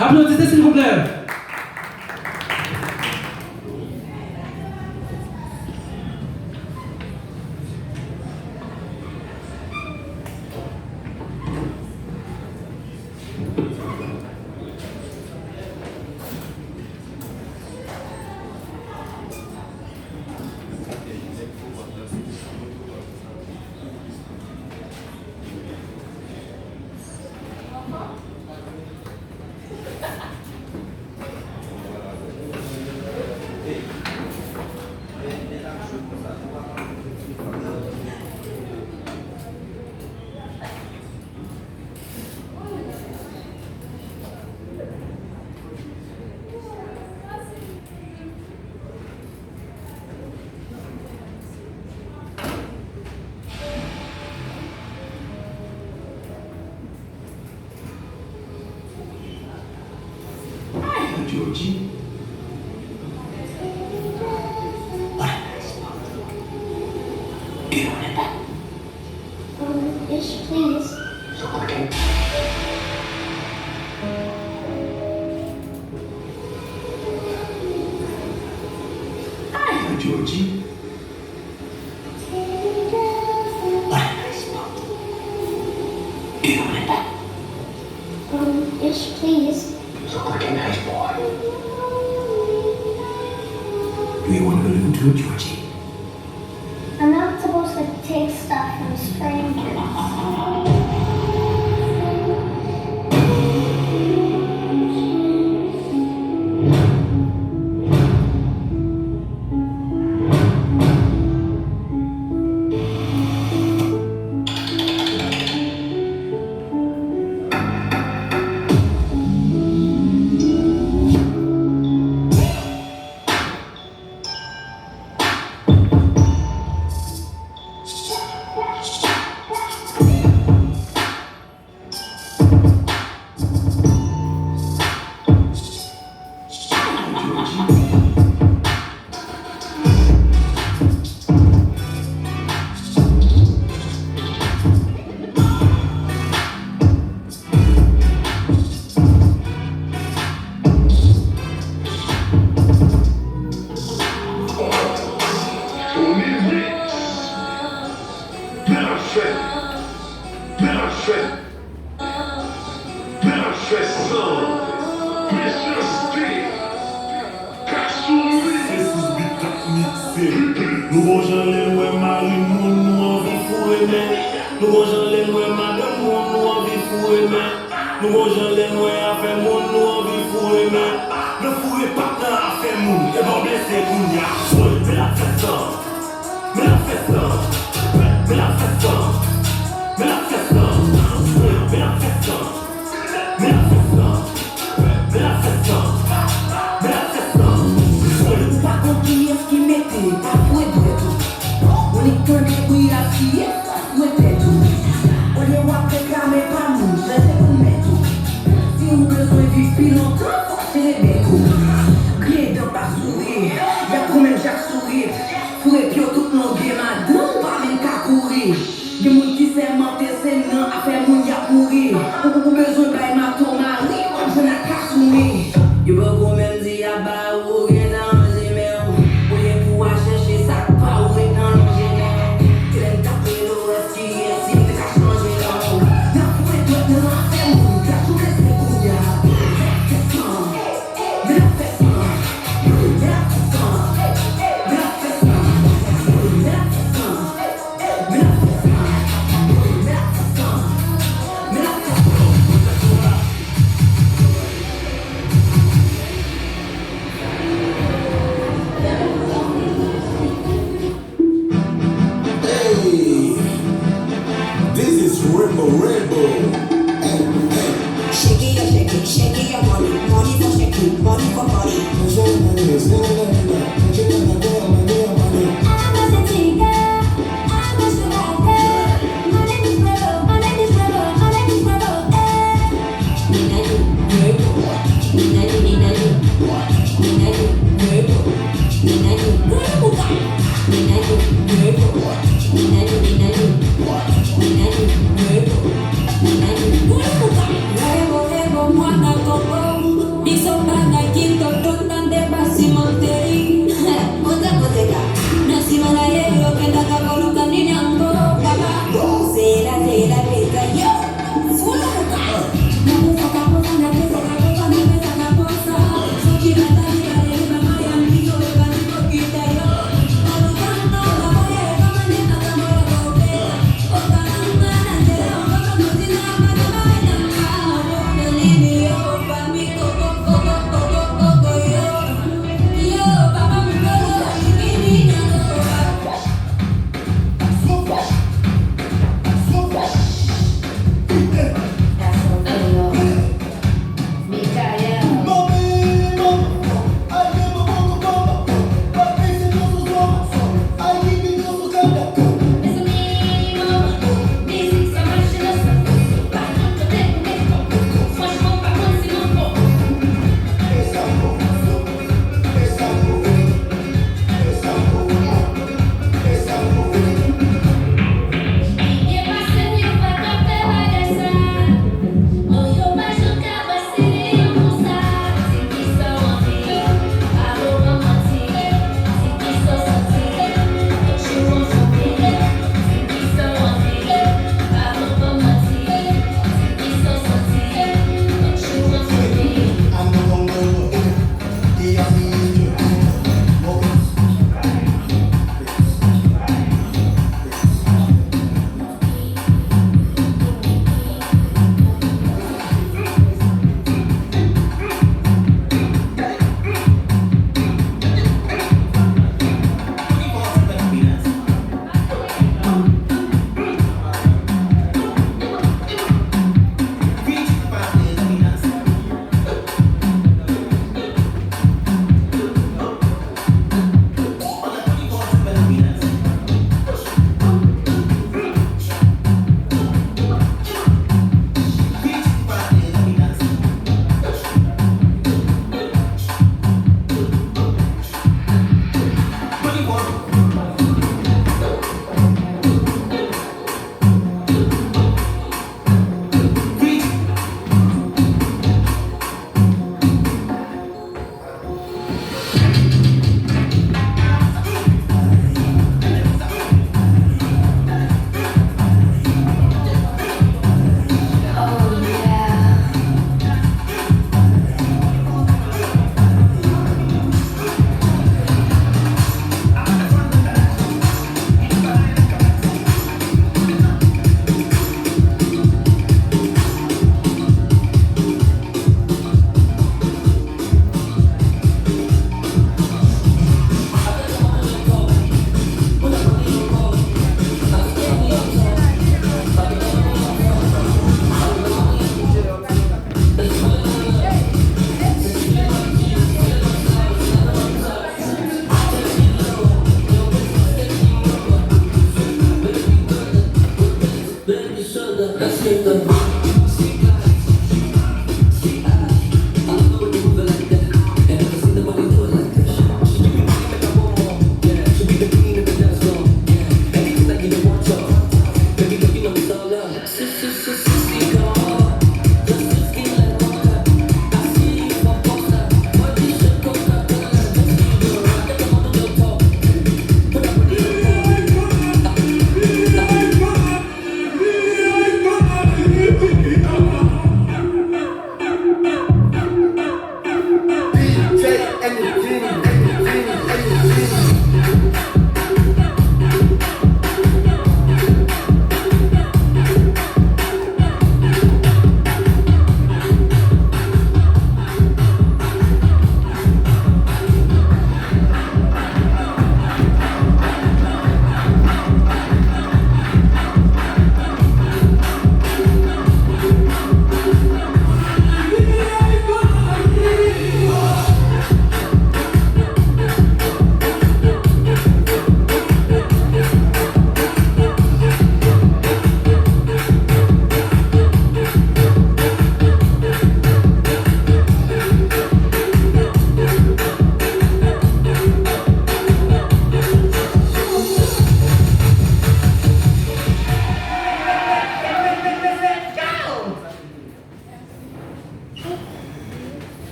Applaudissez s'il vous plaît. Georgie. What a nice spot. Do you want it back? Yes, please. So okay. Hi, Georgie. What a nice spot. Do you want it back? Yes, please. So like a nice boy. Do you want to go to Georgie? I'm not supposed to take stuff from strangers. Nous bonjour les ouais Marie nous envie fou aimer. Nous bonjour les ouais madame nous envie fou aimer. Nous bonjour les ouais affaire nous envie fou aimer. Ne fouillez pas dans affaire moun et bon blessé kounya. Mais la fête ça. Mais la fête ça. Mais la fête ça. Mais la fête ça. Mais la fête ça. Mais la fête ça. Mais la fête ça. Mais la fête ça. Pas compris ce qui mettait, pas fouet de tout. On est qu'un débris à fille, fouettait tout. On est wap réclamer pas nous, je sais qu'on met tout. Si on a besoin de vivre plus longtemps, forcez les bécos. Crier dans pas sourire, y'a combien de Jacques sourire. Fouet pio tout le monde, madame, pas même qu'à courir. Des gens qui s'aiment mentir, c'est non, à faire moun y'a mourir. On a besoin de ma ton mari, on s'en a qu'à sourire. Y'a pas combien de dire à bas ou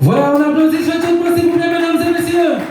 Voilà, on applaudit, je tout possible pour les mesdames et messieurs.